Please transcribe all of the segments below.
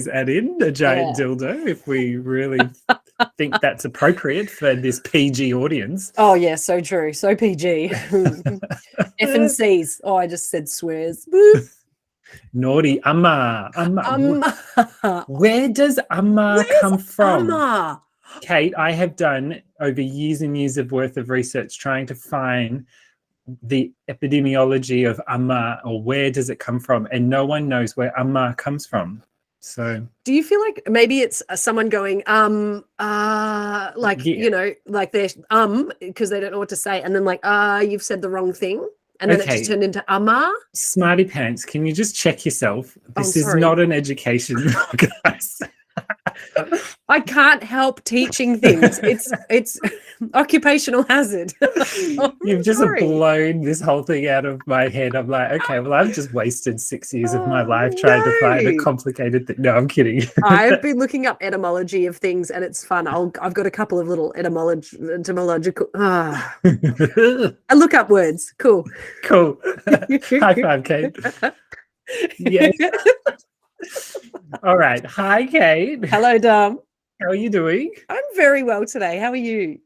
add in a giant dildo if we really think that's appropriate for this PG audience. Oh, yeah, so true. So PG. F and C's. Oh, I just said swears. Boop. Naughty. Amma. Where does Amma come from? Amma? Kate, I have done over years and years of worth of research trying to find the epidemiology of Amma, or where does it come from, and no one knows where Amma comes from. So do you feel like maybe it's someone going like you know, like they're because they don't know what to say, and then like you've said the wrong thing, and then it just turned into Amma? Smarty pants, can you just check yourself? This is not an education podcast. I can't help teaching things. It's occupational hazard. You've just blown this whole thing out of my head. I'm like, okay, well, I've just wasted 6 years of my life trying to find a complicated thing. No, I'm kidding. I've been looking up etymology of things, and it's fun. I've got a couple of little etymological. I look up words. Cool. High five, Kate. Yes. All right. Hi, Kate. Hello, Dom. How are you doing? I'm very well today. How are you?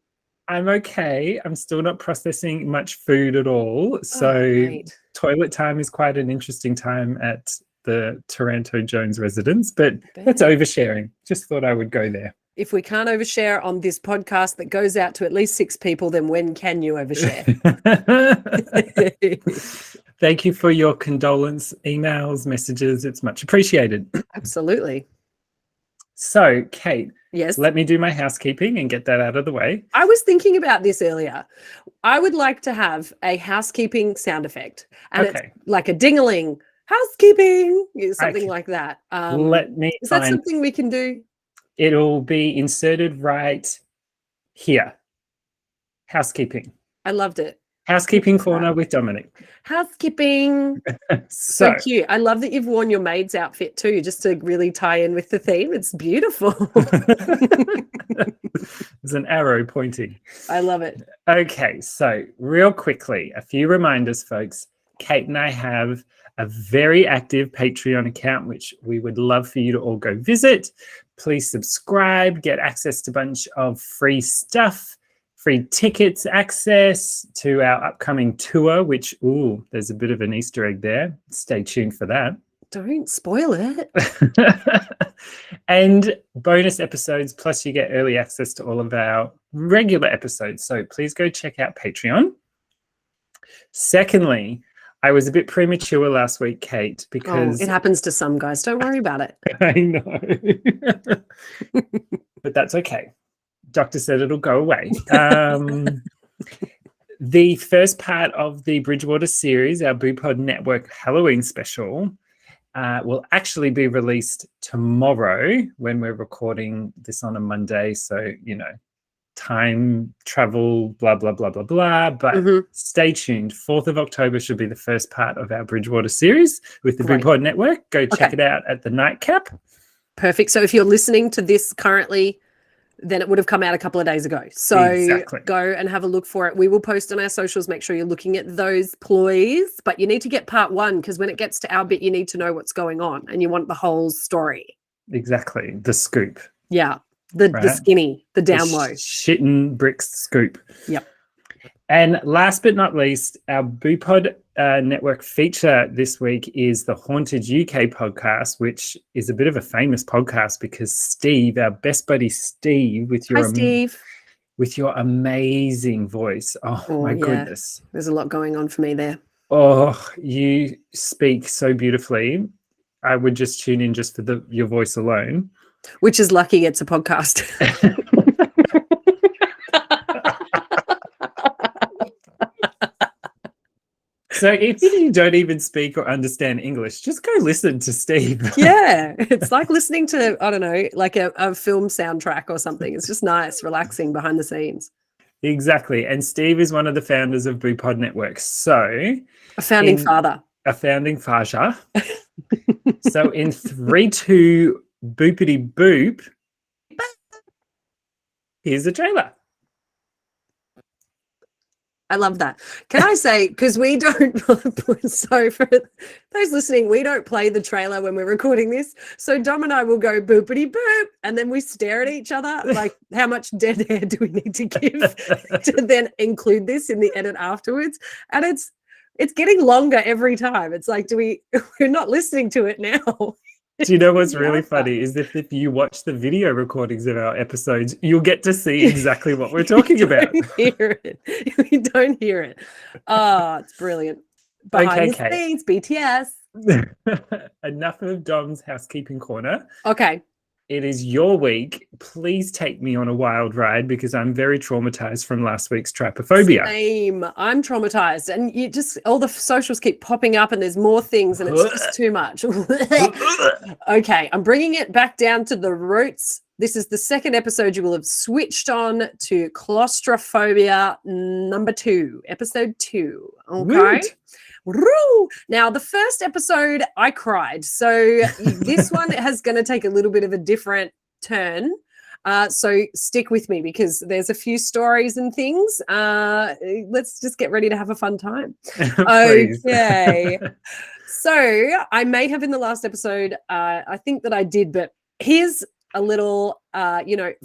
I'm okay. I'm still not processing much food at all. So toilet time is quite an interesting time at the Taranto Jones residence, but that's oversharing. Just thought I would go there. If we can't overshare on this podcast that goes out to at least 6 people, then when can you overshare? Thank you for your condolence emails, messages. It's much appreciated. Absolutely. So, Kate, yes, let me do my housekeeping and get that out of the way. I was thinking about this earlier. I would like to have a housekeeping sound effect, and it's like a ding-a-ling, housekeeping, something like that. Is that something we can do? It'll be inserted right here. Housekeeping. I loved it. Housekeeping corner with Dominic. Housekeeping. So cute. I love that you've worn your maid's outfit too, just to really tie in with the theme. It's beautiful. There's an arrow pointing. I love it. Okay, so real quickly, a few reminders, folks. Kate and I have a very active Patreon account, which we would love for you to all go visit. Please subscribe, get access to a bunch of free stuff. Free tickets, access to our upcoming tour, which, there's a bit of an Easter egg there. Stay tuned for that. Don't spoil it. And bonus episodes, plus you get early access to all of our regular episodes. So please go check out Patreon. Secondly, I was a bit premature last week, Kate, because... it happens to some guys. Don't worry about it. I know. But that's okay. Doctor said it'll go away. The first part of the Bridgewater series, our BooPod Network Halloween special, will actually be released tomorrow when we're recording this on a Monday. So, you know, time travel, blah, blah, blah, blah, blah. But stay tuned. 4th of October should be the first part of our Bridgewater series with the BooPod Network. Go check it out at the Nightcap. Perfect. So if you're listening to this currently, then it would have come out a couple of days ago. So go and have a look for it. We will post on our socials. Make sure you're looking at those, please. But you need to get part 1, because when it gets to our bit, you need to know what's going on and you want the whole story. Exactly. The scoop. Yeah. The skinny, the down low. Shitting bricks scoop. Yep. And last but not least, our BooPod Network feature this week is the Haunted UK podcast, which is a bit of a famous podcast because Steve, our best buddy Steve, with your amazing voice. Oh my goodness. There's a lot going on for me there. Oh, you speak so beautifully. I would just tune in just for your voice alone. Which is lucky it's a podcast. So if you don't even speak or understand English, just go listen to Steve. Yeah, it's like listening to, I don't know, like a film soundtrack or something. It's just nice, relaxing behind the scenes. Exactly. And Steve is one of the founders of BooPod Network. So a founding father. A founding father. So in 3, 2, boopity boop, here's the trailer. I love that. Can I say, because we don't, so for those listening, we don't play the trailer when we're recording this. So Dom and I will go boopity boop, and then we stare at each other like, how much dead air do we need to give to then include this in the edit afterwards? And it's getting longer every time. It's like, we're not listening to it now. Do you know what's really funny is if you watch the video recordings of our episodes, you'll get to see exactly what we're talking about. Hear it. We don't hear it. Oh, it's brilliant. Behind the scenes, BTS. Enough of Dom's housekeeping corner. Okay. It is your week. Please take me on a wild ride because I'm very traumatized from last week's trypophobia. Same. I'm traumatized. And you just, all the socials keep popping up and there's more things and it's just too much. Okay. I'm bringing it back down to the roots. This is the second episode you will have switched on to Claustrophobia number 2, episode 2. Okay. Woot. Now, the first episode, I cried. So this one is going to take a little bit of a different turn. So stick with me because there's a few stories and things. Let's just get ready to have a fun time. Okay. So I may have in the last episode, I think that I did, but here's a little,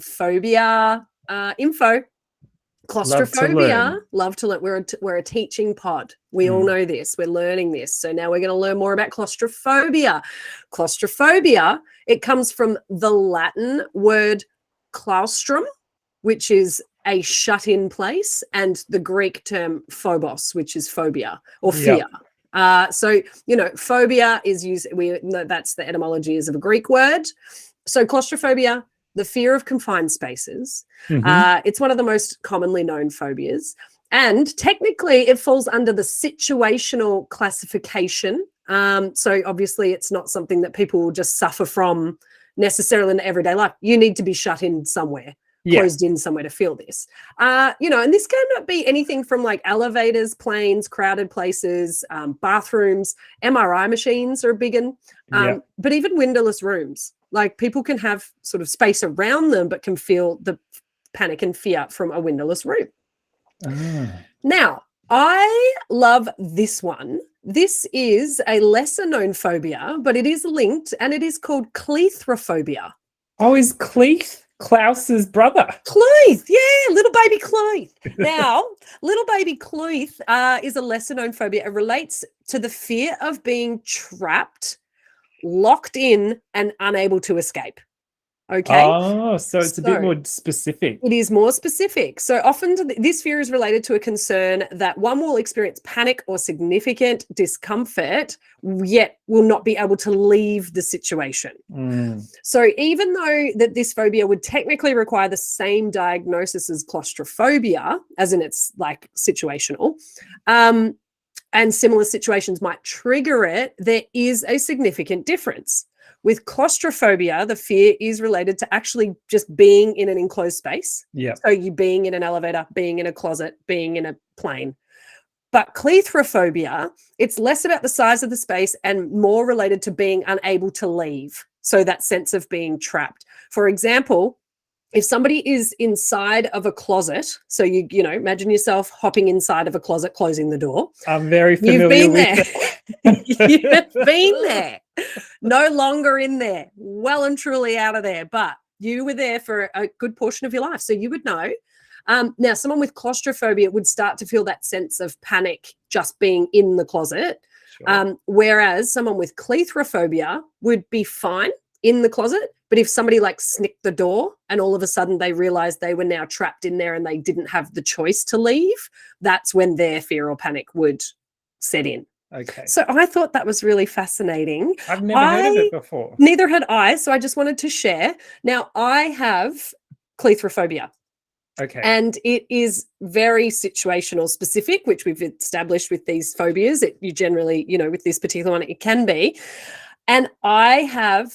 phobia info. Claustrophobia, love to learn. We're a teaching pod. We all know this. We're learning this. So now we're going to learn more about claustrophobia. Claustrophobia, it comes from the Latin word claustrum, which is a shut-in place, and the Greek term phobos, which is phobia or fear. Yep. So, phobia is used, that's the etymology is of a Greek word. So claustrophobia, the fear of confined spaces. It's one of the most commonly known phobias. And technically, it falls under the situational classification. So obviously, it's not something that people will just suffer from necessarily in everyday life. You need to be shut in somewhere, closed in somewhere to feel this. And this cannot be anything from like elevators, planes, crowded places, bathrooms, MRI machines are a big one, but even windowless rooms. Like people can have sort of space around them, but can feel the panic and fear from a windowless room. Now, I love this one. This is a lesser known phobia, but it is linked and it is called Claustrophobia. Oh, is Klaus's brother? Cluth, yeah, little baby Cluth. Now, little baby Cluth is a lesser known phobia. It relates to the fear of being trapped, locked in and unable to escape. Okay. Oh, so it's a bit more specific. It is more specific. So often this fear is related to a concern that one will experience panic or significant discomfort, yet will not be able to leave the situation. So even though that this phobia would technically require the same diagnosis as claustrophobia, as in it's like situational, and similar situations might trigger it, there is a significant difference. With claustrophobia, the fear is related to actually just being in an enclosed space. So you being in an elevator, being in a closet, being in a plane. But claustrophobia, it's less about the size of the space and more related to being unable to leave. So that sense of being trapped. For example, if somebody is inside of a closet, so you imagine yourself hopping inside of a closet, closing the door. I'm very familiar with that. You've been there. No longer in there. Well and truly out of there. But you were there for a good portion of your life. So you would know. Now, someone with claustrophobia would start to feel that sense of panic just being in the closet. Whereas someone with claustrophobia would be fine in the closet. But if somebody like snicked the door and all of a sudden they realized they were now trapped in there and they didn't have the choice to leave, that's when their fear or panic would set in. Okay. So I thought that was really fascinating. I've never heard of it before. Neither had I. So I just wanted to share. Now, I have claustrophobia. Okay. And it is very situational specific, which we've established with these phobias. You generally, with this particular one, it can be. And I have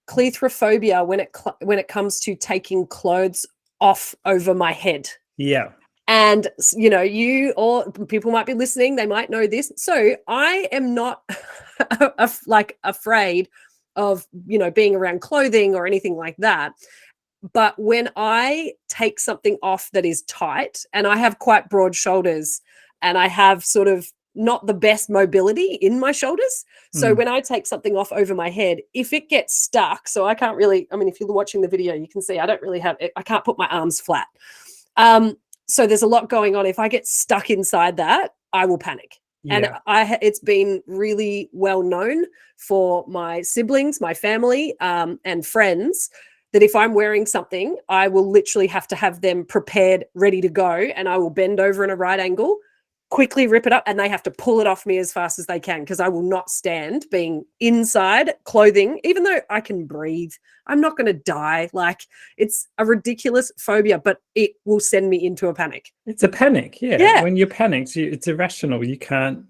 claustrophobia when it comes to taking clothes off over my head. Yeah. And you or people might be listening, they might know this. So I am not afraid of being around clothing or anything like that. But when I take something off that is tight, and I have quite broad shoulders and I have sort of not the best mobility in my shoulders. So when I take something off over my head, if it gets stuck, so I can't really, I mean, if you're watching the video, you can see I don't really have it. I can't put my arms flat. So there's a lot going on. If I get stuck inside that, I will panic. Yeah. And it's been really well known for my siblings, my family, and friends that if I'm wearing something, I will literally have to have them prepared, ready to go, and I will bend over in a right angle, quickly rip it up, and they have to pull it off me as fast as they can because I will not stand being inside clothing, even though I can breathe. I'm not going to die. Like, it's a ridiculous phobia, but it will send me into a panic. It's a panic, yeah. When you're panicked, it's irrational. You can't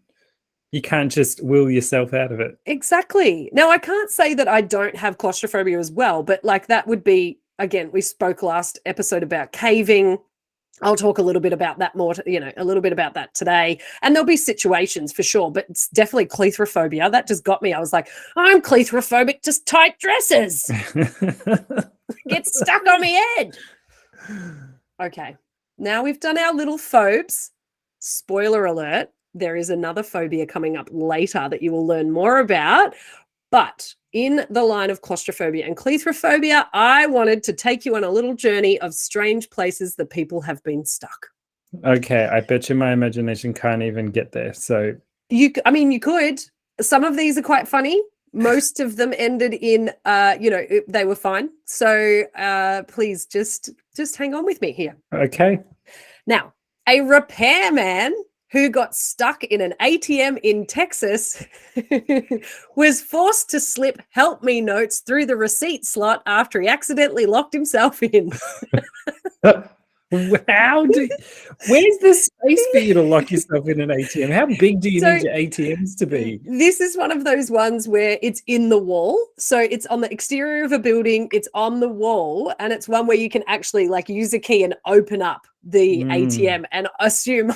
just will yourself out of it. Exactly. Now, I can't say that I don't have claustrophobia as well, but like that would be, again, we spoke last episode about caving. I'll talk a little bit about that more, a little bit about that today. And there'll be situations for sure, but it's definitely claustrophobia. That just got me. I was like, I'm claustrophobic to tight dresses. Get stuck on my head. Okay. Now we've done our little phobes. Spoiler alert. There is another phobia coming up later that you will learn more about. But in the line of claustrophobia and claustrophobia, I wanted to take you on a little journey of strange places that people have been stuck. Okay, I bet you my imagination can't even get there. So you could. Some of these are quite funny. Most of them ended in, they were fine. So please just hang on with me here. Okay. Now, a repairman who got stuck in an ATM in Texas was forced to slip help me notes through the receipt slot after he accidentally locked himself in. Where's the space for you to lock yourself in an ATM? How big do you need your ATMs to be? This is one of those ones where it's in the wall. So it's on the exterior of a building, it's on the wall, and it's one where you can actually like use a key and open up the ATM and assume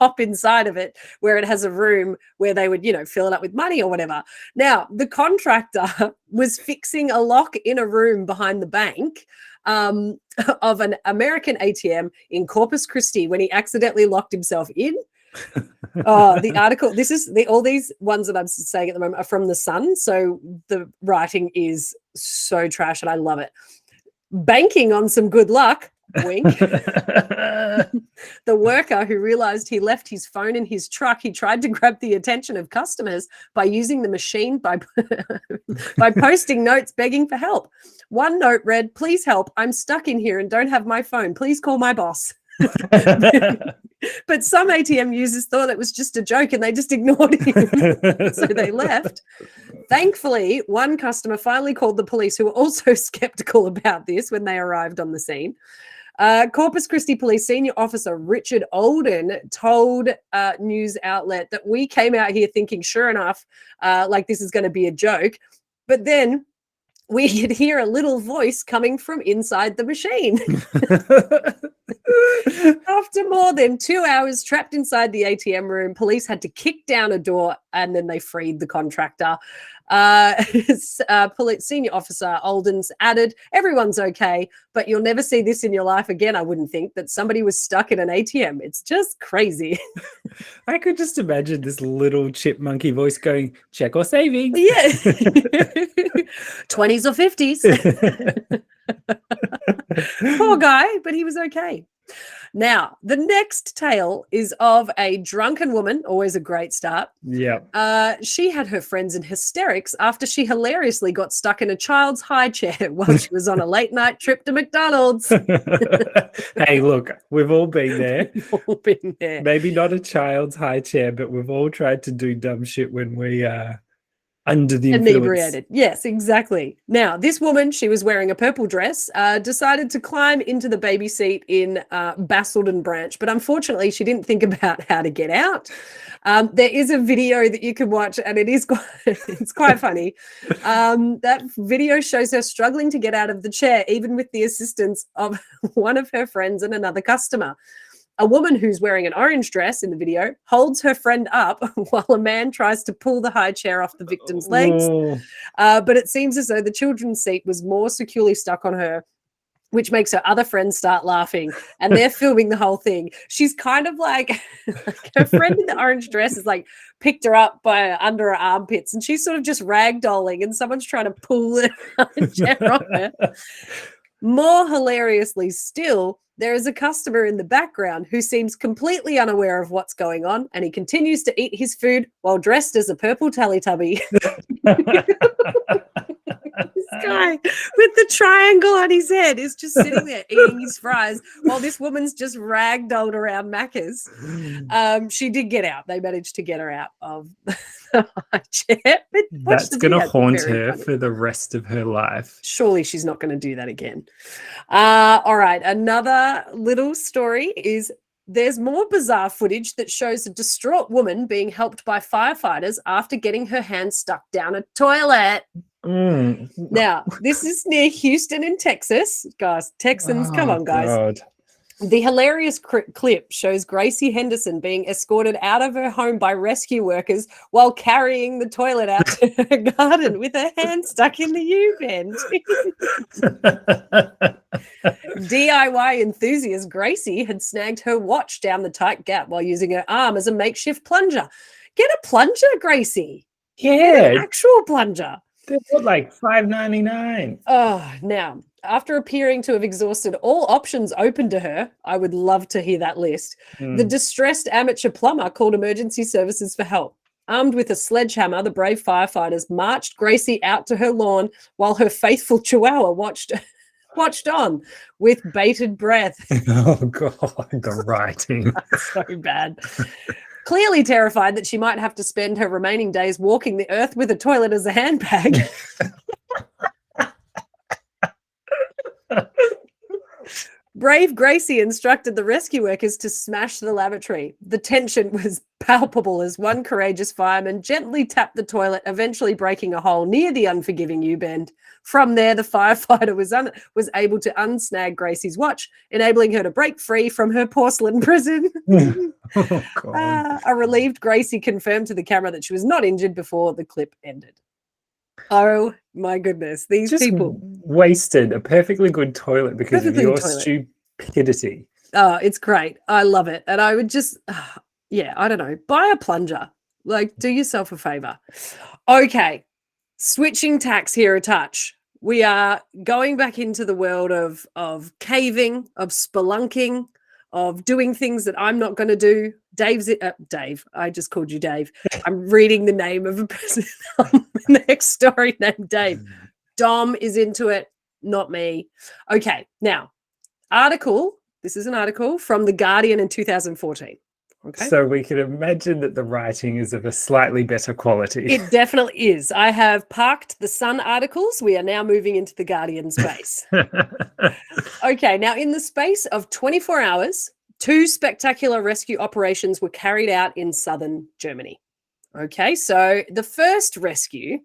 hop inside of it where it has a room where they would, fill it up with money or whatever. Now, the contractor was fixing a lock in a room behind the bank of an American ATM in Corpus Christi when he accidentally locked himself in. The article, all these ones that I'm saying at the moment are from The Sun. So the writing is so trash and I love it. Banking on some good luck. Wink. The worker who realized he left his phone in his truck, he tried to grab the attention of customers by using the machine by posting notes begging for help. One note read, "Please help. I'm stuck in here and don't have my phone. Please call my boss." But some ATM users thought it was just a joke and they just ignored him. So they left. Thankfully, one customer finally called the police, who were also skeptical about this when they arrived on the scene. Corpus Christi Police Senior Officer Richard Olden told a news outlet that we came out here thinking, sure enough, like this is going to be a joke. But then we could hear a little voice coming from inside the machine. After more than 2 hours trapped inside the ATM room, police had to kick down a door and then they freed the contractor. Police Senior Officer Oldens added, "Everyone's okay, but you'll never see this in your life again, I wouldn't think, that somebody was stuck in an ATM. It's just crazy." I could just imagine this little chipmunky voice going, "Check or savings." Yeah. 20s or 50s. Poor guy, but he was okay. Now, the next tale is of a drunken woman, always a great start. Yeah. She had her friends in hysterics after she hilariously got stuck in a child's high chair while she was on a late night trip to McDonald's. Hey, look, we've all been there. We've all been there. Maybe not a child's high chair, but we've all tried to do dumb shit when we under the influence. Inebriated. Yes, exactly. Now, this woman, she was wearing a purple dress, decided to climb into the baby seat in Basildon Branch, but unfortunately she didn't think about how to get out. There is a video that you can watch and it's quite funny. That video shows her struggling to get out of the chair, even with the assistance of one of her friends and another customer. A woman who's wearing an orange dress in the video holds her friend up while a man tries to pull the high chair off the victim's legs. But it seems as though the children's seat was more securely stuck on her which makes her other friends start laughing, and they're filming the whole thing. She's kind of like her friend in the orange dress is like picked her up by under her armpits, and she's sort of just ragdolling, and someone's trying to pull a chair off her. More hilariously still, there is a customer in the background who seems completely unaware of what's going on, and he continues to eat his food while dressed as a purple Teletubby. This guy with the triangle on his head is just sitting there eating his fries while this woman's just ragdolled around Macca's. She did get out. They managed to get her out of the high chair. But that's going to haunt her for the rest of her life. Surely she's not going to do that again. All right. Another little story is there's more bizarre footage that shows a distraught woman being helped by firefighters after getting her hand stuck down a toilet. Now, this is near Houston in Texas. Guys, Texans, come on, guys. God. The hilarious clip shows Gracie Henderson being escorted out of her home by rescue workers while carrying the toilet out to her garden with her hand stuck in the U-bend. DIY enthusiast Gracie had snagged her watch down the tight gap while using her arm as a makeshift plunger. Get a plunger, Gracie. Yeah. Get an actual plunger. They're like $5.99. Oh, now, after appearing to have exhausted all options open to her, I would love to hear that list. The distressed amateur plumber called emergency services for help. Armed with a sledgehammer, the brave firefighters marched Gracie out to her lawn while her faithful chihuahua watched on with bated breath. Oh, God, the writing. That's so bad. Clearly terrified that she might have to spend her remaining days walking the earth with a toilet as a handbag. Brave Gracie instructed the rescue workers to smash the lavatory. The tension was palpable as one courageous fireman gently tapped the toilet, eventually breaking a hole near the unforgiving U-bend. From there, the firefighter was able to unsnag Gracie's watch, enabling her to break free from her porcelain prison. A relieved Gracie confirmed to the camera that she was not injured before the clip ended. Oh my goodness, these people wasted a perfectly good toilet because of your stupidity. Oh, it's great. I love it. And I would just, I don't know, buy a plunger. Like, do yourself a favor. Okay, switching tacks here a touch. We are going back into the world of caving, of spelunking, of doing things that I'm not going to do. Dave, I just called you Dave. I'm reading the name of a person on the next story named Dave. Dom is into it, not me. Okay, now, this is an article from The Guardian in 2014. Okay. So we can imagine that the writing is of a slightly better quality. It definitely is. I have parked the Sun articles. We are now moving into the Guardian space. Okay, now in the space of 24 hours, 2 spectacular rescue operations were carried out in southern Germany. Okay, so the first rescue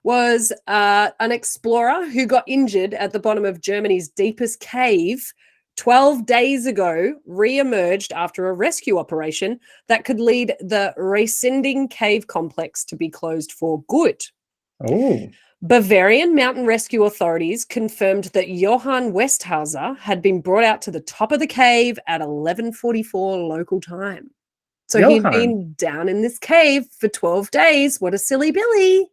was an explorer who got injured at the bottom of Germany's deepest cave 12 days ago, re-emerged after a rescue operation that could lead the Resending Cave complex to be closed for good. Oh. Bavarian mountain rescue authorities confirmed that Johann Westhauser had been brought out to the top of the cave at 11:44 local time. So he'd been down in this cave for 12 days. What a silly Billy.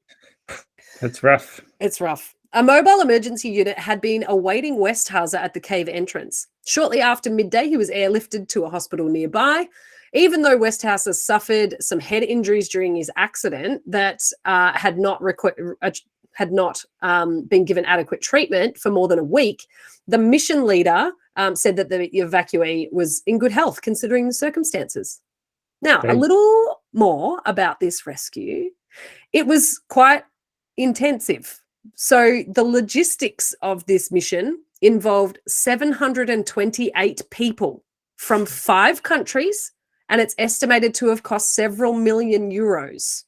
That's rough. It's rough. A mobile emergency unit had been awaiting Westhauser at the cave entrance. Shortly after midday, he was airlifted to a hospital nearby. Even though Westhauser suffered some head injuries during his accident that had not been given adequate treatment for more than a week, the mission leader said that the evacuee was in good health considering the circumstances. Now, a little more about this rescue. It was quite intensive. So the logistics of this mission involved 728 people from 5 countries, and it's estimated to have cost several million euros.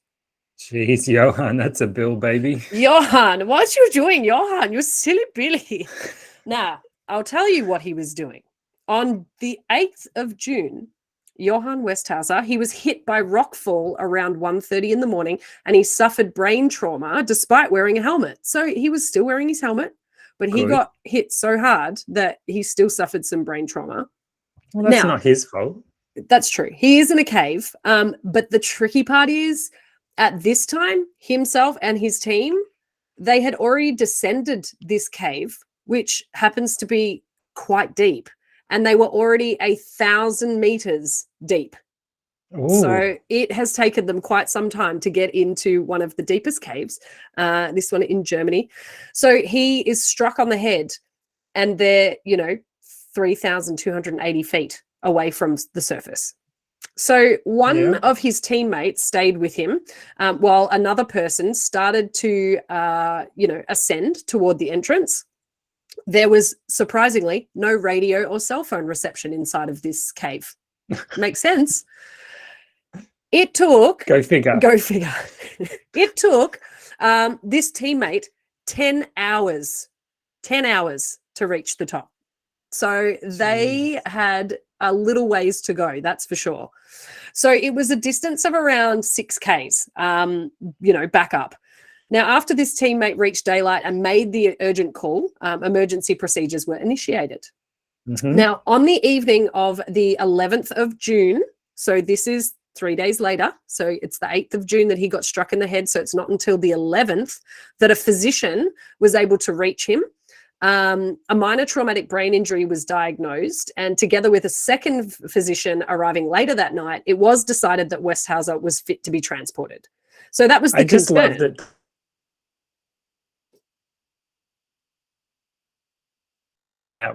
Jeez, Johann, that's a bill, baby. Johann, what you doing, Johann? You silly Billy. Now, I'll tell you what he was doing. On the 8th of June, Johann Westhauser, he was hit by rockfall around 1:30 in the morning, and he suffered brain trauma despite wearing a helmet. So he was still wearing his helmet, but he Good. got hit so hard that he still suffered some brain trauma. Well, that's Now, not his fault. That's true. He is in a cave. But the tricky part is at this time, himself and his team, they had already descended this cave, which happens to be quite deep. And they were already 1,000 meters deep. Ooh. So it has taken them quite some time to get into one of the deepest caves, this one in Germany. So he is struck on the head and they're, 3,280 feet away from the surface. So one of his teammates stayed with him while another person started to, ascend toward the entrance. There was surprisingly no radio or cell phone reception inside of this cave. Makes sense. It took... Go figure. It took this teammate 10 hours to reach the top. So they had a little ways to go, that's for sure. So it was a distance of around 6Ks, back up. Now, after this teammate reached daylight and made the urgent call, emergency procedures were initiated. Mm-hmm. Now, on the evening of the 11th of June, so this is 3 days later, so it's the 8th of June that he got struck in the head, so it's not until the 11th that a physician was able to reach him. A minor traumatic brain injury was diagnosed, and together with a second physician arriving later that night, it was decided that Westhauser was fit to be transported. So that was the concern. I just loved it.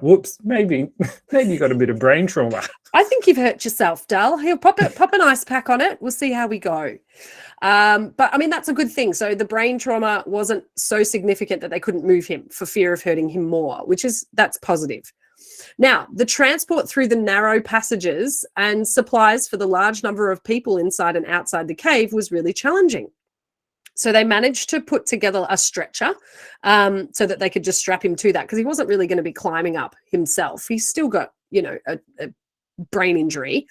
Whoops, maybe you got a bit of brain trauma. I think you've hurt yourself, Dal. He'll pop an ice pack on it. We'll see how we go. But I mean, that's a good thing. So the brain trauma wasn't so significant that they couldn't move him for fear of hurting him more, that's positive. Now, the transport through the narrow passages and supplies for the large number of people inside and outside the cave was really challenging. So they managed to put together a stretcher so that they could just strap him to that, because he wasn't really going to be climbing up himself. He's still got, a brain injury.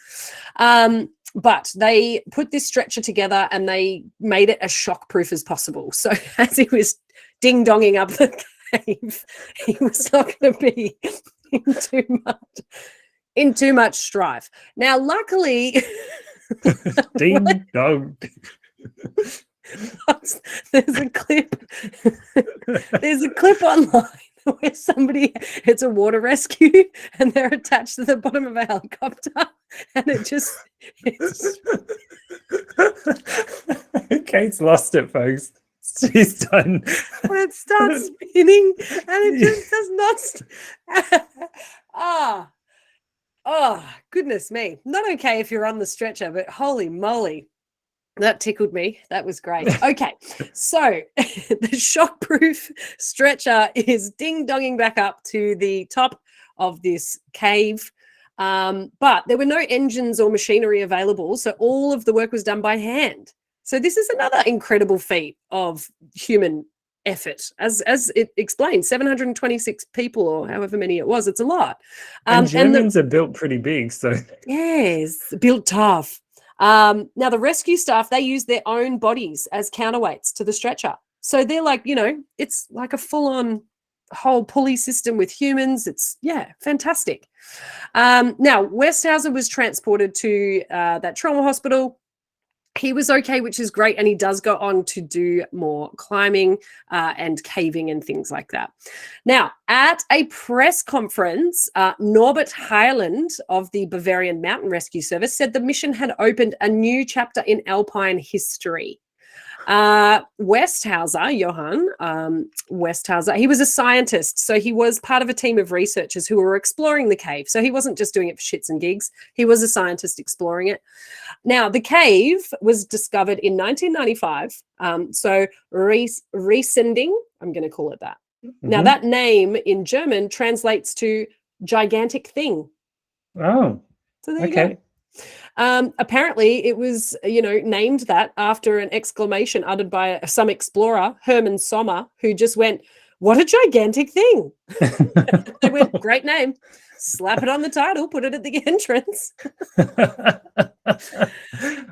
But they put this stretcher together and they made it as shockproof as possible. So as he was ding-donging up the cave, he was not going to be in too much strife. Now, luckily... Ding-dong. There's a clip online where it's a water rescue and they're attached to the bottom of a helicopter and Kate's lost it, folks. She's done. When it starts spinning and it just does not goodness me. Not okay if you're on the stretcher, but holy moly. That tickled me. That was great. Okay, so the shockproof stretcher is ding-donging back up to the top of this cave, but there were no engines or machinery available, so all of the work was done by hand. So this is another incredible feat of human effort. As it explains, 726 people or however many it was, it's a lot. And Germans are built pretty big, so... Yes, built tough. Now, the rescue staff, they use their own bodies as counterweights to the stretcher. So they're like, it's like a full-on whole pulley system with humans. It's, fantastic. Now, Westhauser was transported to that trauma hospital. He was okay, which is great, and he does go on to do more climbing and caving and things like that. Now, at a press conference, Norbert Heiland of the Bavarian Mountain Rescue Service said the mission had opened a new chapter in alpine history. Westhauser, Johann Westhauser, he was a scientist, so he was part of a team of researchers who were exploring the cave. So he wasn't just doing it for shits and gigs. He was a scientist exploring it. Now, the cave was discovered in 1995. So Riesending, I'm going to call it that. Mm-hmm. Now, that name in German translates to gigantic thing. Oh, so there you go. Apparently it was, named that after an exclamation uttered by some explorer, Hermann Sommer, who just went, "What a gigantic thing." They went, "Great name. Slap it on the title, put it at the entrance." I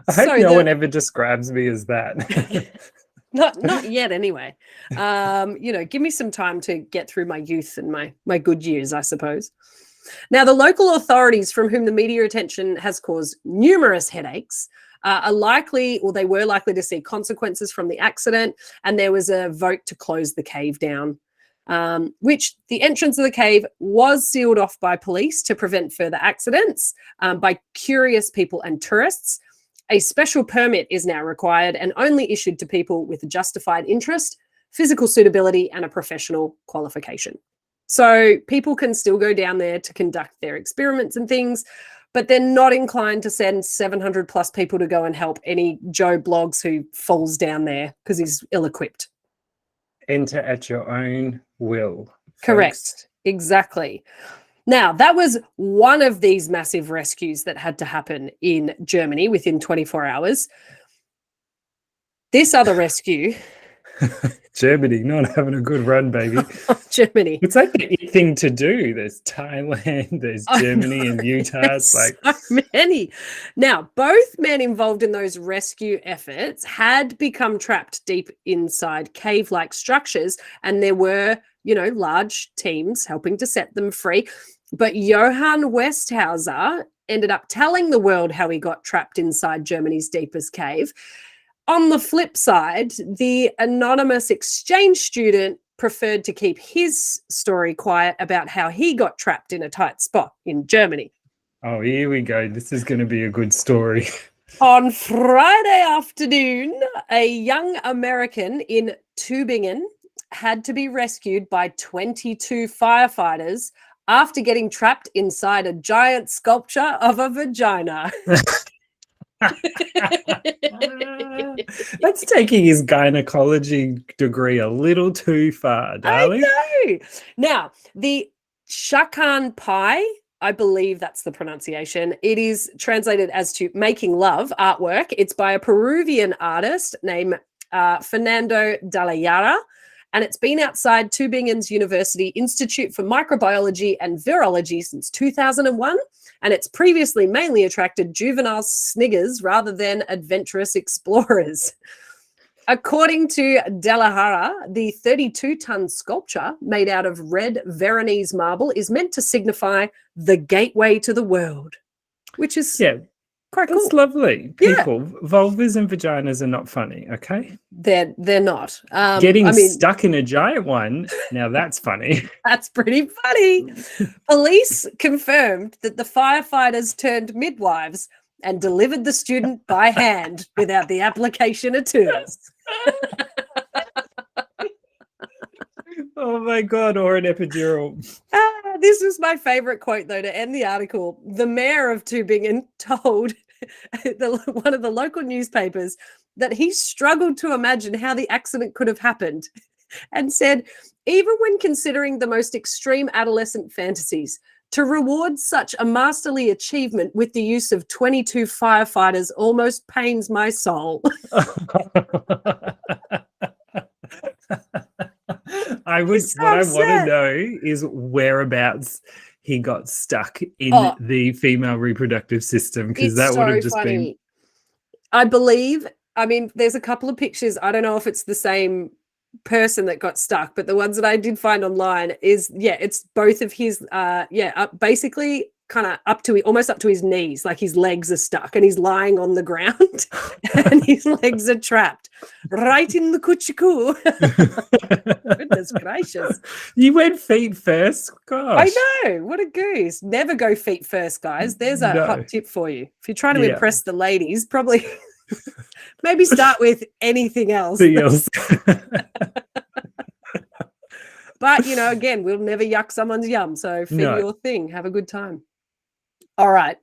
hope no one ever describes me as that. Not yet, anyway. Give me some time to get through my youth and my good years, I suppose. Now, the local authorities, from whom the media attention has caused numerous headaches, they were likely to see consequences from the accident, and there was a vote to close the cave down, which the entrance of the cave was sealed off by police to prevent further accidents by curious people and tourists. A special permit is now required and only issued to people with a justified interest, physical suitability, and a professional qualification. So people can still go down there to conduct their experiments and things, but they're not inclined to send 700 plus people to go and help any Joe Blogs who falls down there because he's ill-equipped. Enter at your own will. Correct. Folks. Exactly. Now, that was one of these massive rescues that had to happen in Germany within 24 hours. This other rescue... Germany, not having a good run, baby. Germany. It's like the thing to do. There's Thailand, there's Germany and Utah. It's like so many. Now, both men involved in those rescue efforts had become trapped deep inside cave-like structures, and there were, large teams helping to set them free. But Johann Westhauser ended up telling the world how he got trapped inside Germany's deepest cave. On the flip side, the anonymous exchange student preferred to keep his story quiet about how he got trapped in a tight spot in Germany. Oh, here we go. This is going to be a good story. On Friday afternoon, a young American in Tübingen had to be rescued by 22 firefighters after getting trapped inside a giant sculpture of a vagina. That's taking his gynecology degree a little too far, darling. I know. Now, the Shakan Pai, I believe that's the pronunciation. It is translated as to making love artwork. It's by a Peruvian artist named Fernando Dallayara, and it's been outside Tübingen's University Institute for Microbiology and Virology since 2001. And it's previously mainly attracted juvenile sniggers rather than adventurous explorers. According to Dallayara, the 32-ton sculpture made out of red Veronese marble is meant to signify the gateway to the world, which is quite cool. That's lovely. People, vulvas and vaginas are not funny, okay? They're not. Getting stuck in a giant one, now that's funny. That's pretty funny. Police confirmed that the firefighters turned midwives and delivered the student by hand without the application of tools. Oh my God, or an epidural. This was my favorite quote, though, to end the article. The mayor of Tübingen told one of the local newspapers that he struggled to imagine how the accident could have happened and said, even when considering the most extreme adolescent fantasies, to reward such a masterly achievement with the use of 22 firefighters almost pains my soul. What I want to know is whereabouts he got stuck in the female reproductive system, because that would have just been. I believe, there's a couple of pictures. I don't know if it's the same person that got stuck, but the ones that I did find online is, it's both of his, basically kind of almost up to his knees, like his legs are stuck and he's lying on the ground and his legs are trapped right in the coochie-coo. Goodness gracious. You went feet first? Gosh. I know. What a goose. Never go feet first, guys. There's a hot tip for you. If you're trying to impress the ladies, probably maybe start with anything else. But, again, we'll never yuck someone's yum. So feed your thing. Have a good time. All right.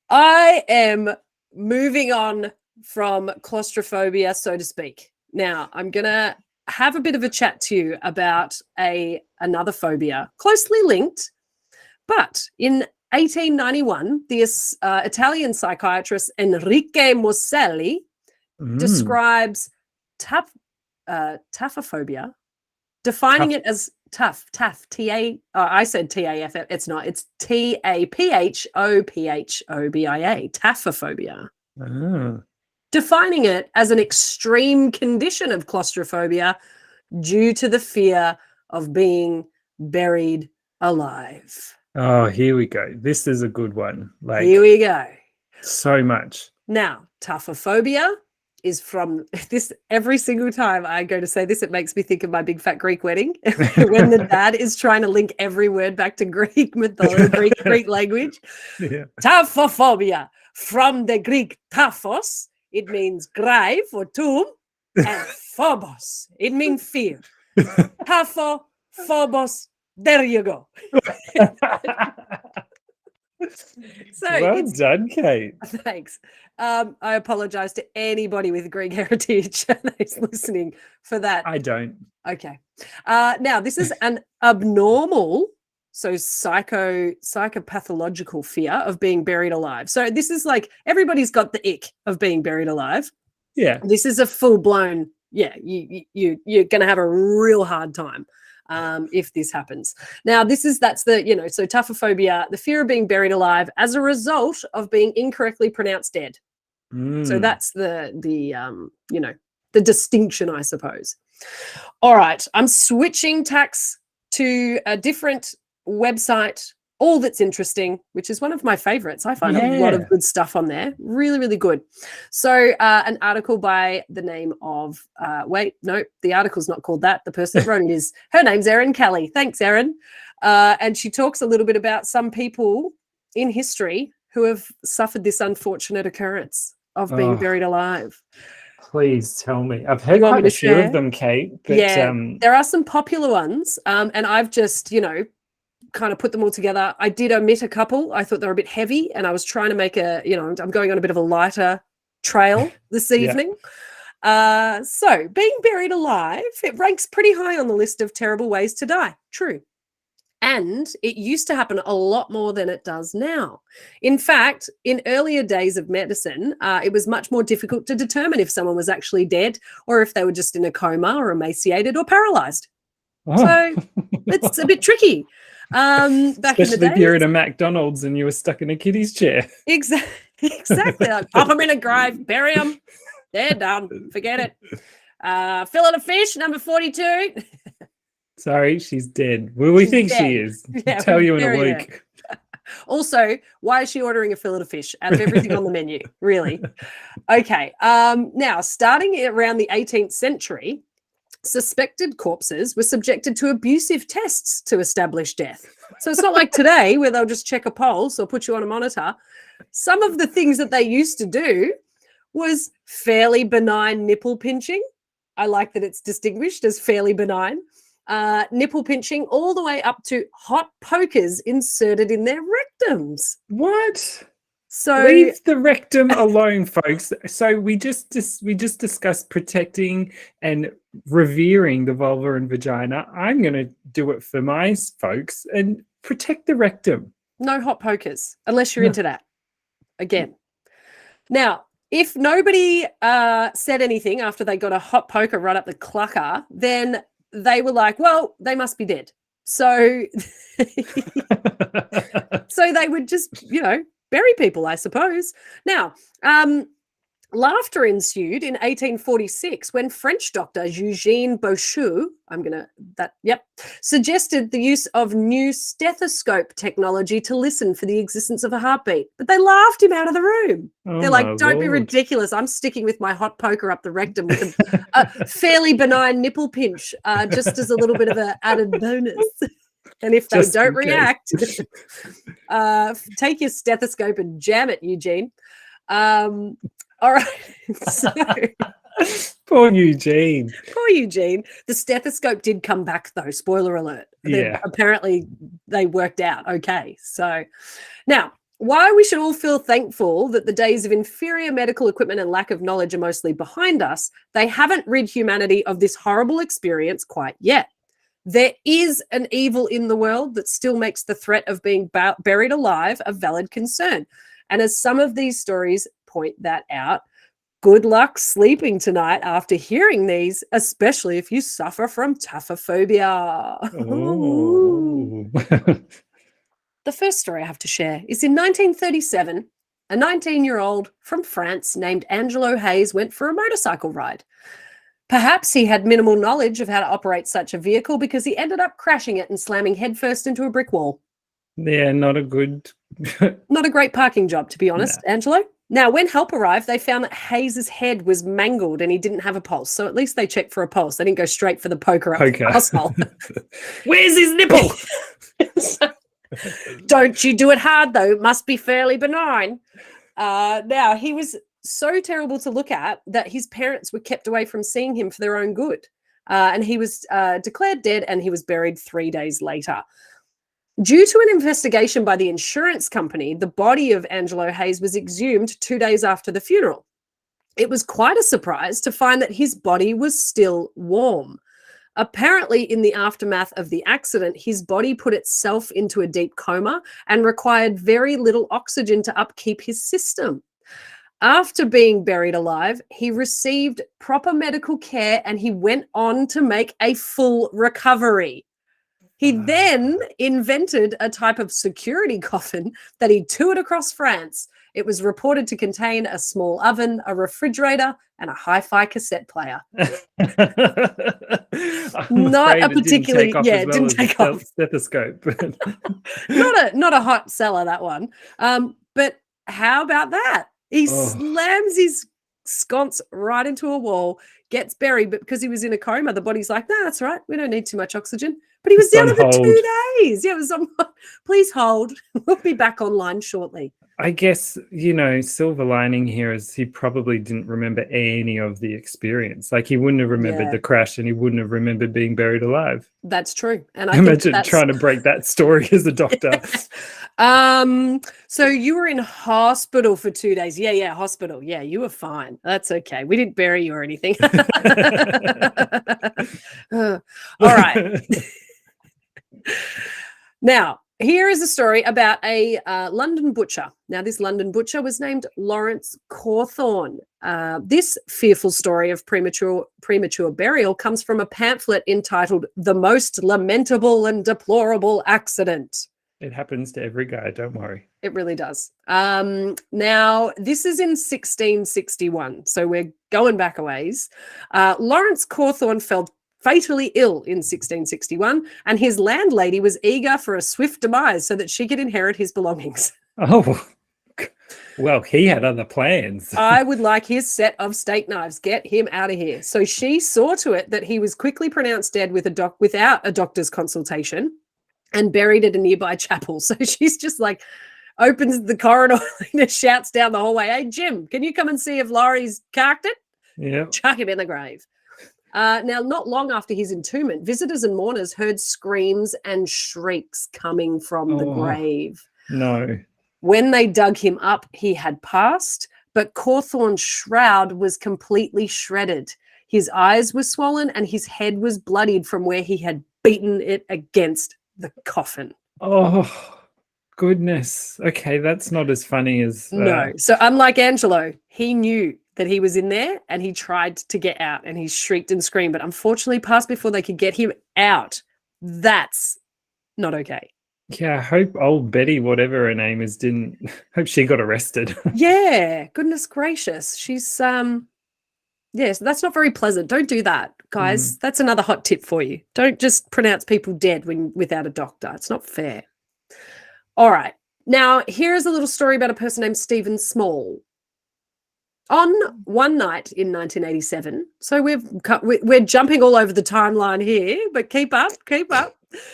I am moving on from claustrophobia, so to speak. Now, I'm going to have a bit of a chat to you about another phobia, closely linked. But in 1891, the Italian psychiatrist Enrique Mosselli describes taphophobia, defining it as tough, T-A, I said T-A-F, it's not, it's T-A-P-H-O-P-H-O-B-I-A, taphophobia. defining it as an extreme condition of claustrophobia due to the fear of being buried alive. Oh, here we go. This is a good one. Like, here we go. So much. Now, taphophobia is from this. Every single time I go to say this, it makes me think of my big fat Greek wedding when the dad is trying to link every word back to Greek mythology, Greek language. Yeah. Taphophobia, from the Greek taphos, it means grave or tomb, and phobos, it means fear. Tapho, phobos, there you go. So well done, Kate. Thanks. I apologize to anybody with Greek heritage who's listening for that. I don't. Okay. Now, this is an abnormal, so psychopathological fear of being buried alive. So this is like everybody's got the ick of being buried alive. Yeah. This is a full-blown, you're going to have a real hard time. If this happens. Now, so taphophobia, the fear of being buried alive as a result of being incorrectly pronounced dead. So that's the distinction, I suppose. All right, I'm switching tacks to a different website, All That's Interesting, which is one of my favorites. I find a lot of good stuff on there. Really, really good. So an article by the name of, the article's not called that. The person that wrote it is, her name's Erin Kelly. Thanks, Erin. And she talks a little bit about some people in history who have suffered this unfortunate occurrence of being buried alive. Please tell me. I've heard quite a few of them, Kate. But, there are some popular ones. And I've just, kind of put them all together. I did omit a couple. I thought they were a bit heavy, and I was trying to make I'm going on a bit of a lighter trail this evening. So being buried alive, it ranks pretty high on the list of terrible ways to die. True. And it used to happen a lot more than it does now. In fact, in earlier days of medicine, it was much more difficult to determine if someone was actually dead or if they were just in a coma or emaciated or paralyzed. So it's a bit tricky. Back Especially in the day, if you're in a McDonald's and you were stuck in a kiddie's chair. Exactly. Like, pop them in a grave, bury them. They're done. Forget it. Fillet of fish, number 42. Sorry, she's dead. Well, we think she is. We'll tell you in a week. Also, why is she ordering a fillet of fish out of everything on the menu? Really? Okay. Now, starting around the 18th century, suspected corpses were subjected to abusive tests to establish death. So it's not like today where they'll just check a pulse or put you on a monitor. Some of the things that they used to do was fairly benign nipple pinching. I like that it's distinguished as fairly benign. Nipple pinching all the way up to hot pokers inserted in their rectums. What? So leave the rectum alone, folks. So we just discussed protecting and revering the vulva and vagina. I'm going to do it for my folks and protect the rectum. No hot pokers, unless you're into that. Again. Now, if nobody said anything after they got a hot poker right up the clucker, then they were like, well, they must be dead. So, so they would just, bury people, I suppose. Now, laughter ensued in 1846 when French doctor Eugène Bouchou, suggested the use of new stethoscope technology to listen for the existence of a heartbeat. But they laughed him out of the room. They're like, don't be ridiculous. I'm sticking with my hot poker up the rectum with a fairly benign nipple pinch, just as a little bit of an added bonus. And if they don't react, take your stethoscope and jam it, Eugene. All right. So, Poor Eugene. Poor Eugene. The stethoscope did come back, though. Spoiler alert. Apparently, they worked out okay. So now, while we should all feel thankful that the days of inferior medical equipment and lack of knowledge are mostly behind us, they haven't rid humanity of this horrible experience quite yet. There is an evil in the world that still makes the threat of being buried alive a valid concern. And as some of these stories point that out, good luck sleeping tonight after hearing these, especially if you suffer from taphophobia. The first story I have to share is in 1937, A 19-year-old from France named Angelo Hayes went for a motorcycle ride. Perhaps he had minimal knowledge of how to operate such a vehicle because he ended up crashing it and slamming headfirst into a brick wall. Yeah, not a good... Not a great parking job, to be honest, no. Angelo. Now, when help arrived, they found that Hayes's head was mangled and he didn't have a pulse. So at least they checked for a pulse. They didn't go straight for the poker up the asshole. Where's his nipple? Don't you do it hard, though. It must be fairly benign. Now, he was so terrible to look at that his parents were kept away from seeing him for their own good. And he was declared dead and he was buried 3 days later. Due to an investigation by the insurance company, the body of Angelo Hayes was exhumed 2 days after the funeral. It was quite a surprise to find that his body was still warm. Apparently, in the aftermath of the accident, his body put itself into a deep coma and required very little oxygen to upkeep his system. After being buried alive, he received proper medical care and he went on to make a full recovery. He then invented a type of security coffin that he toured across France. It was reported to contain a small oven, a refrigerator, and a hi-fi cassette player. Not a particularly, it didn't take off. Stethoscope. not a hot seller, that one. But how about that? He slams his sconce right into a wall, gets buried, but because he was in a coma, the body's like, nah, that's right. We don't need too much oxygen. But he was down for 2 days. Yeah, it was on. Please hold. We'll be back online shortly. I guess, silver lining here is he probably didn't remember any of the experience. Like he wouldn't have remembered the crash and he wouldn't have remembered being buried alive. That's true. And imagine trying to break that story as a doctor. So you were in hospital for 2 days. Yeah, hospital. Yeah, you were fine. That's okay. We didn't bury you or anything. All right. Now, here is a story about a London butcher. Now, this London butcher was named Lawrence Cawthorne. This fearful story of premature burial comes from a pamphlet entitled The Most Lamentable and Deplorable Accident. It happens to every guy, don't worry. It really does. Now, this is in 1661, so we're going back a ways. Lawrence Cawthorne fell fatally ill in 1661, and his landlady was eager for a swift demise so that she could inherit his belongings. Oh, well, he had other plans. I would like his set of steak knives. Get him out of here. So she saw to it that he was quickly pronounced dead without a doctor's consultation and buried at a nearby chapel. So she's just like opens the corridor and shouts down the hallway, "Hey, Jim, can you come and see if Laurie's carked it?" Yeah. Chuck him in the grave. Now, not long after his entombment, visitors and mourners heard screams and shrieks coming from the grave. No. When they dug him up, he had passed, but Cawthorne's shroud was completely shredded. His eyes were swollen and his head was bloodied from where he had beaten it against the coffin. Oh, goodness. Okay, that's not as funny as... No. So unlike Angelo, he knew that he was in there and he tried to get out and he shrieked and screamed, but unfortunately passed before they could get him out. That's not okay. Yeah, I hope old Betty, whatever her name is, hope she got arrested. Yeah, goodness gracious. She's, yes, that's not very pleasant. Don't do that, guys. That's another hot tip for you. Don't just pronounce people dead without a doctor. It's not fair. All right. Now, here is a little story about a person named Stephen Small. On one night in 1987, so we're jumping all over the timeline here, but keep up.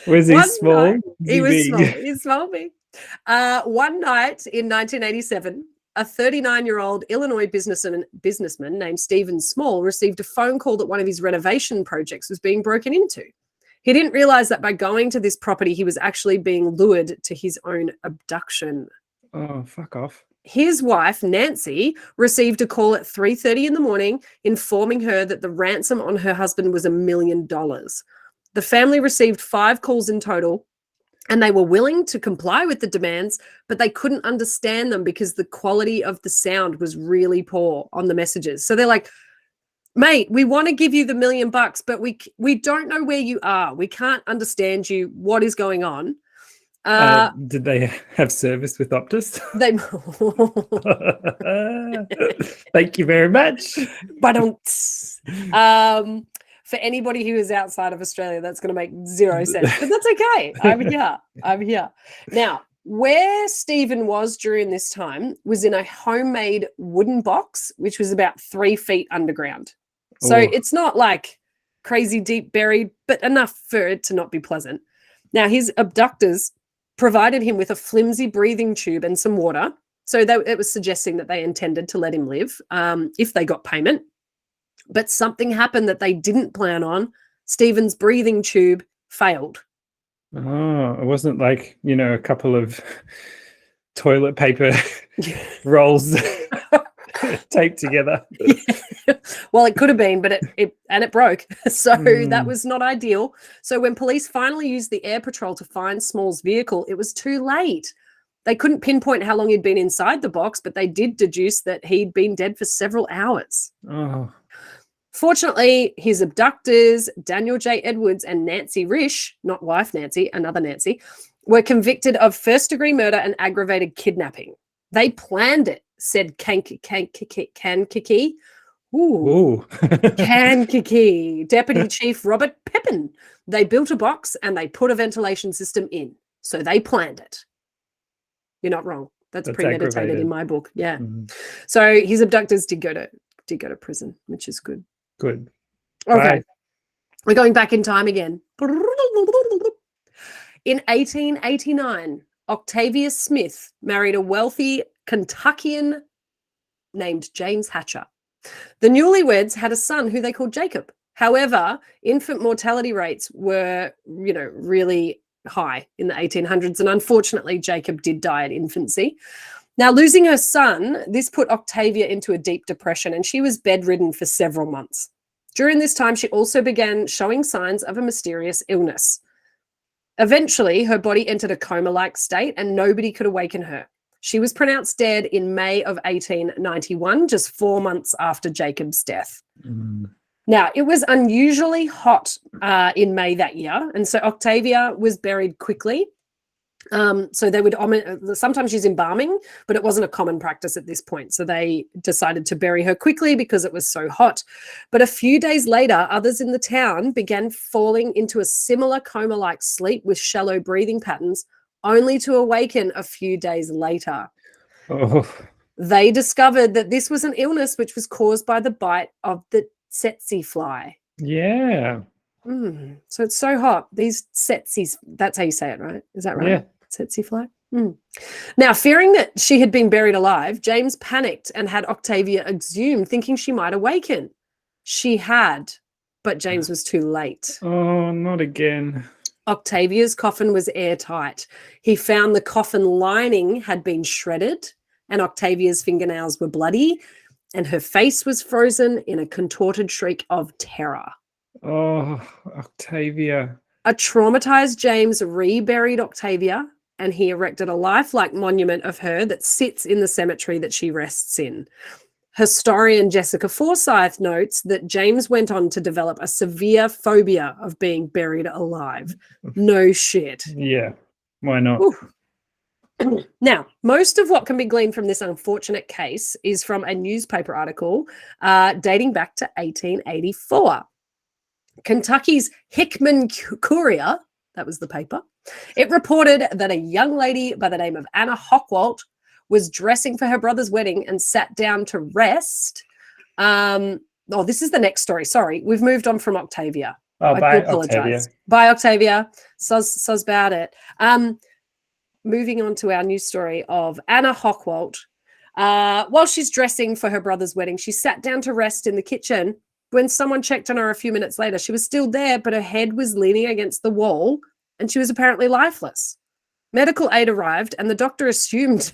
Was he small? He was small. He's small, big. One night in 1987, a 39-year-old Illinois businessman named Stephen Small received a phone call that one of his renovation projects was being broken into. He didn't realize that by going to this property, he was actually being lured to his own abduction. Oh, fuck off. His wife, Nancy, received a call at 3:30 in the morning informing her that the ransom on her husband was $1 million. The family received 5 calls in total, and they were willing to comply with the demands, but they couldn't understand them because the quality of the sound was really poor on the messages. So they're like, "Mate, we want to give you the $1 million, but we don't know where you are. We can't understand you. What is going on?" Did they have service with Optus? They Thank you very much. But for anybody who is outside of Australia, that's going to make zero sense. But that's okay. I'm here. Now, where Stephen was during this time was in a homemade wooden box, which was about 3 feet underground. So it's not like crazy deep buried, but enough for it to not be pleasant. Now, his abductors provided him with a flimsy breathing tube and some water. So it was suggesting that they intended to let him live if they got payment. But something happened that they didn't plan on. Stephen's breathing tube failed. Oh, it wasn't like, a couple of toilet paper rolls taped together. Well, it could have been, but it broke. So that was not ideal. So when police finally used the air patrol to find Small's vehicle, it was too late. They couldn't pinpoint how long he'd been inside the box, but they did deduce that he'd been dead for several hours. Oh. Fortunately, his abductors, Daniel J. Edwards and Nancy Risch, not wife Nancy, another Nancy, were convicted of first-degree murder and aggravated kidnapping. They planned it, said Kankakee. Ooh. Kankakee. Deputy Chief Robert Pepin. They built a box and they put a ventilation system in. So they planned it. You're not wrong. That's premeditated aggravated. In my book. Yeah. Mm-hmm. So his abductors did go to prison, which is good. Good. Okay. Bye. We're going back in time again. In 1889, Octavia Smith married a wealthy Kentuckian named James Hatcher. The newlyweds had a son who they called Jacob. However, infant mortality rates were, really high in the 1800s. And unfortunately, Jacob did die at infancy. Now, losing her son, this put Octavia into a deep depression, and she was bedridden for several months. During this time, she also began showing signs of a mysterious illness. Eventually, her body entered a coma-like state, and nobody could awaken her. She was pronounced dead in May of 1891, just 4 months after Jacob's death. Now, it was unusually hot in May that year, and so Octavia was buried quickly. So they would sometimes use embalming, but it wasn't a common practice at this point. So they decided to bury her quickly because it was so hot. But a few days later, others in the town began falling into a similar coma-like sleep with shallow breathing patterns, only to awaken a few days later. Oh. They discovered that this was an illness which was caused by the bite of the tsetse fly. Yeah. So it's so hot. These tsetses, that's how you say it, right? Is that right? Yeah. Tsetse fly. Now, fearing that she had been buried alive, James panicked and had Octavia exhumed, thinking she might awaken. She had, but James was too late. Oh, not again. Octavia's coffin was airtight. He found the coffin lining had been shredded, and Octavia's fingernails were bloody, and her face was frozen in a contorted shriek of terror. Oh, Octavia. A traumatized James reburied Octavia, and he erected a lifelike monument of her that sits in the cemetery that she rests in. Historian Jessica Forsyth notes that James went on to develop a severe phobia of being buried alive. No shit. Yeah, why not? Now, most of what can be gleaned from this unfortunate case is from a newspaper article dating back to 1884. Kentucky's Hickman Courier, that was the paper, it reported that a young lady by the name of Anna Hockwalt was dressing for her brother's wedding and sat down to rest. This is the next story. Sorry, we've moved on from Octavia. I apologize. Octavia. Bye, Octavia. Soz about it. Moving on to our news story of Anna Hockwalt. While she's dressing for her brother's wedding, she sat down to rest in the kitchen. When someone checked on her a few minutes later, she was still there, but her head was leaning against the wall and she was apparently lifeless. Medical aid arrived and the doctor assumed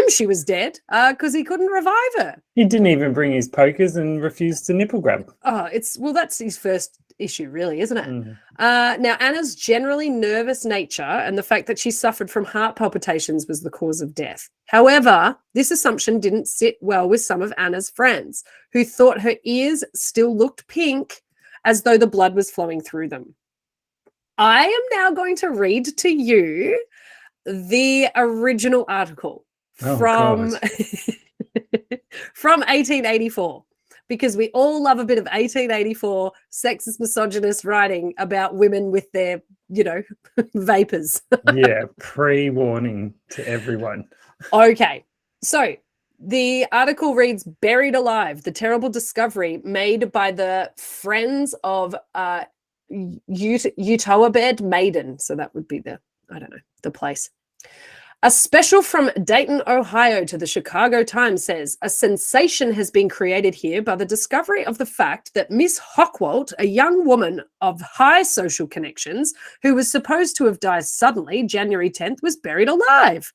she was dead because he couldn't revive her. He didn't even bring his pokers and refused to nipple grab. That's his first issue, really, isn't it? Now, Anna's generally nervous nature and the fact that she suffered from heart palpitations was the cause of death. However, this assumption didn't sit well with some of Anna's friends, who thought her ears still looked pink, as though the blood was flowing through them. I am now going to read to you the original article from, from 1884, because we all love a bit of 1884 sexist, misogynist writing about women with their, vapors. Yeah, pre-warning to everyone. Okay, so the article reads, "Buried alive, the terrible discovery made by the friends of Utowabed Maiden." So that would be the place. "A special from Dayton, Ohio to the Chicago Times says, a sensation has been created here by the discovery of the fact that Miss Hockwalt, a young woman of high social connections who was supposed to have died suddenly, January 10th, was buried alive.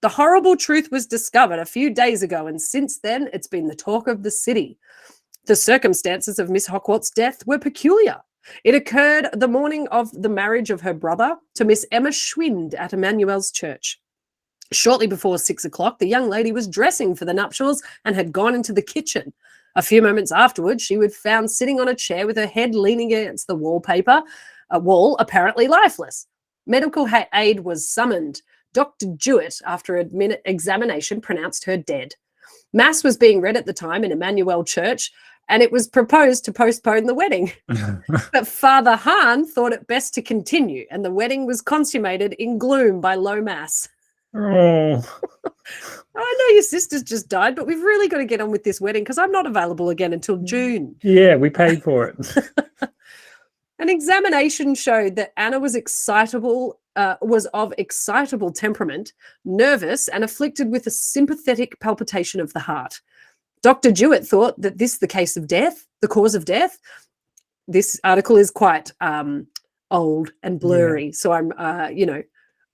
The horrible truth was discovered a few days ago, and since then it's been the talk of the city. The circumstances of Miss Hockwalt's death were peculiar. It occurred the morning of the marriage of her brother to Miss Emma Schwind at Emmanuel's Church. Shortly before 6 o'clock, the young lady was dressing for the nuptials and had gone into the kitchen. A few moments afterwards, she was found sitting on a chair with her head leaning against the wall, apparently lifeless. Medical aid was summoned. Dr. Jewett, after examination, pronounced her dead. Mass was being read at the time in Emmanuel Church, and it was proposed to postpone the wedding. But Father Hahn thought it best to continue, and the wedding was consummated in gloom by low mass." Oh. I know your sister's just died, but we've really got to get on with this wedding because I'm not available again until June. Yeah, we paid for it. An examination showed that Anna was of excitable temperament, nervous, and afflicted with a sympathetic palpitation of the heart. Dr. Jewett thought that this the cause of death. This article is quite old and blurry, yeah. So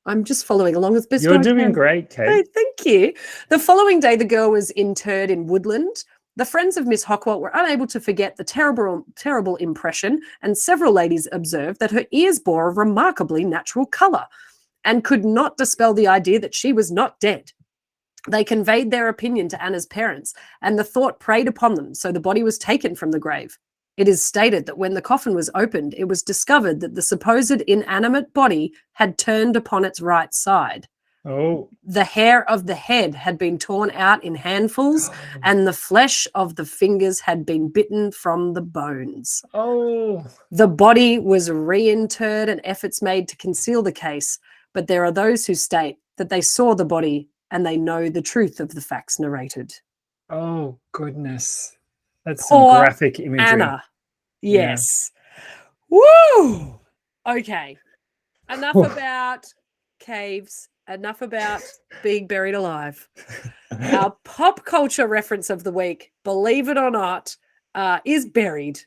I'm just following along as best I can. You're doing great, Kate. Oh, thank you. The following day, the girl was interred in Woodland. The friends of Miss Hockwalt were unable to forget the terrible impression, and several ladies observed that her ears bore a remarkably natural colour and could not dispel the idea that she was not dead. They conveyed their opinion to Anna's parents, and the thought preyed upon them, so the body was taken from the grave. It is stated that when the coffin was opened, it was discovered that the supposed inanimate body had turned upon its right side. Oh. The hair of the head had been torn out in handfuls, and the flesh of the fingers had been bitten from the bones. Oh. The body was reinterred and efforts made to conceal the case, but there are those who state that they saw the body and they know the truth of the facts narrated. Oh, goodness. That's some graphic imagery. Anna. Yes. Yeah. Woo! Okay. Enough about caves. Enough about being buried alive. Our pop culture reference of the week, believe it or not, is Buried,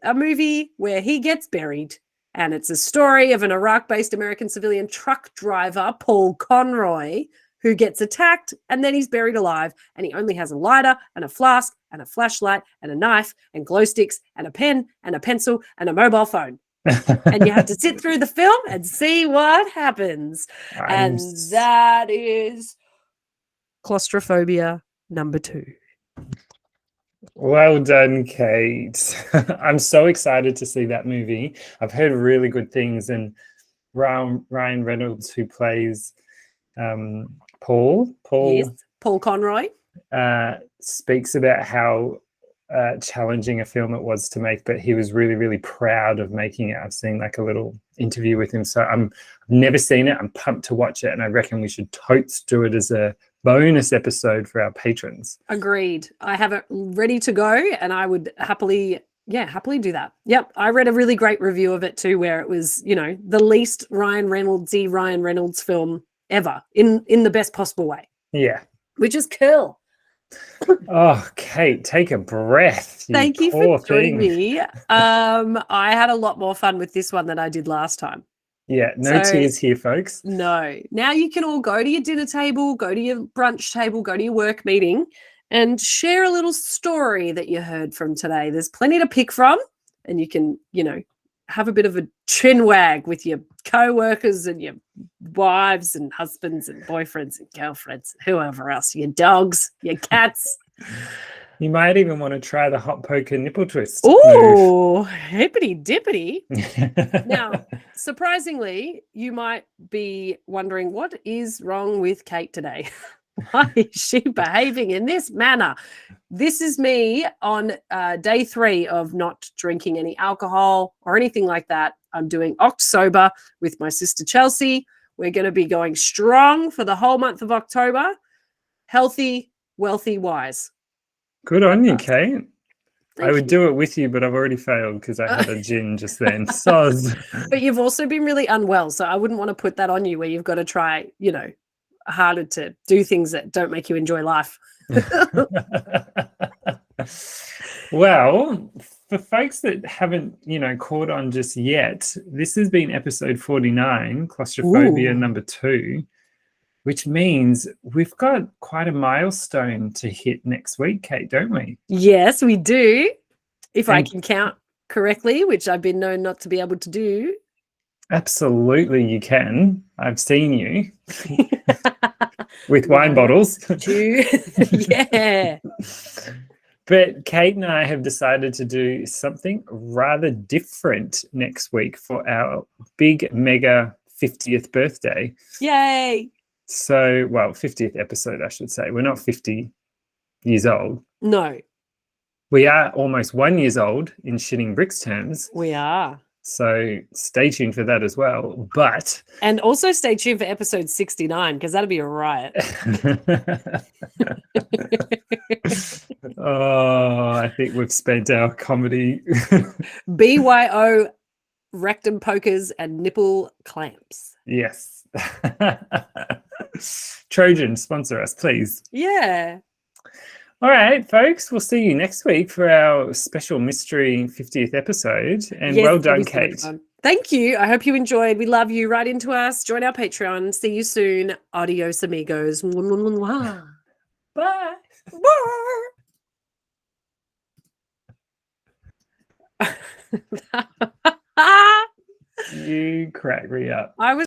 a movie where he gets buried. And it's a story of an Iraq-based American civilian truck driver, Paul Conroy, who gets attacked and then he's buried alive, and he only has a lighter and a flask and a flashlight and a knife and glow sticks and a pen and a pencil and a mobile phone. And you have to sit through the film and see what happens. And that is Claustrophobia #2. Well done, Kate. I'm so excited to see that movie. I've heard really good things, and Ryan Reynolds, who plays Paul Conroy, speaks about how challenging a film it was to make, but he was really, really proud of making it. I've seen like a little interview with him, so I've never seen it. I'm pumped to watch it, and I reckon we should totes do it as a bonus episode for our patrons. Agreed. I have it ready to go, and I would happily do that. Yep. I read a really great review of it too, where it was, the least Ryan Reynolds film ever in the best possible way. Yeah. Which is cool. Oh, Kate, take a breath. Thank you for joining me. I had a lot more fun with this one than I did last time. Yeah, no tears here, folks. No. Now you can all go to your dinner table, go to your brunch table, go to your work meeting, and share a little story that you heard from today. There's plenty to pick from, and you can, have a bit of a chin wag with your co-workers and your wives and husbands and boyfriends and girlfriends, whoever else, your dogs, your cats. You might even want to try the hot poker nipple twist move. Oh, hippity dippity. Now, surprisingly, you might be wondering, what is wrong with Kate today? Why is she behaving in this manner? This is me on day 3 of not drinking any alcohol or anything like that. I'm doing October with my sister Chelsea. We're going to be going strong for the whole month of October. Healthy, wealthy, wise. Good on you, Kate. Thank I would you. do it with you, but I've already failed because I had a gin just then. Soz. But you've also been really unwell, so I wouldn't want to put that on you where you've got to try, harder to do things that don't make you enjoy life. Well, for folks that haven't, caught on just yet, this has been episode 49, Claustrophobia number 2, which means we've got quite a milestone to hit next week, Kate, don't we? Yes, we do. If I can count correctly, which I've been known not to be able to do. Absolutely, you can. I've seen you with wine bottles. 2. Yeah. But Kate and I have decided to do something rather different next week for our big mega 50th birthday. Yay. So, 50th episode, I should say. We're not 50 years old. No. We are almost 1 year old in Shitting Bricks terms. We are. So stay tuned for that as well. And also stay tuned for episode 69 because that'll be a riot. Oh, I think we've spent our comedy. BYO rectum pokers and nipple clamps. Yes. Trojan, sponsor us, please. Yeah. All right, folks, we'll see you next week for our special mystery 50th episode. And yes, well done, Kate. Thank you. I hope you enjoyed. We love you. Write into us. Join our Patreon. See you soon. Adios, amigos. Bye. Bye. You crack me up. I was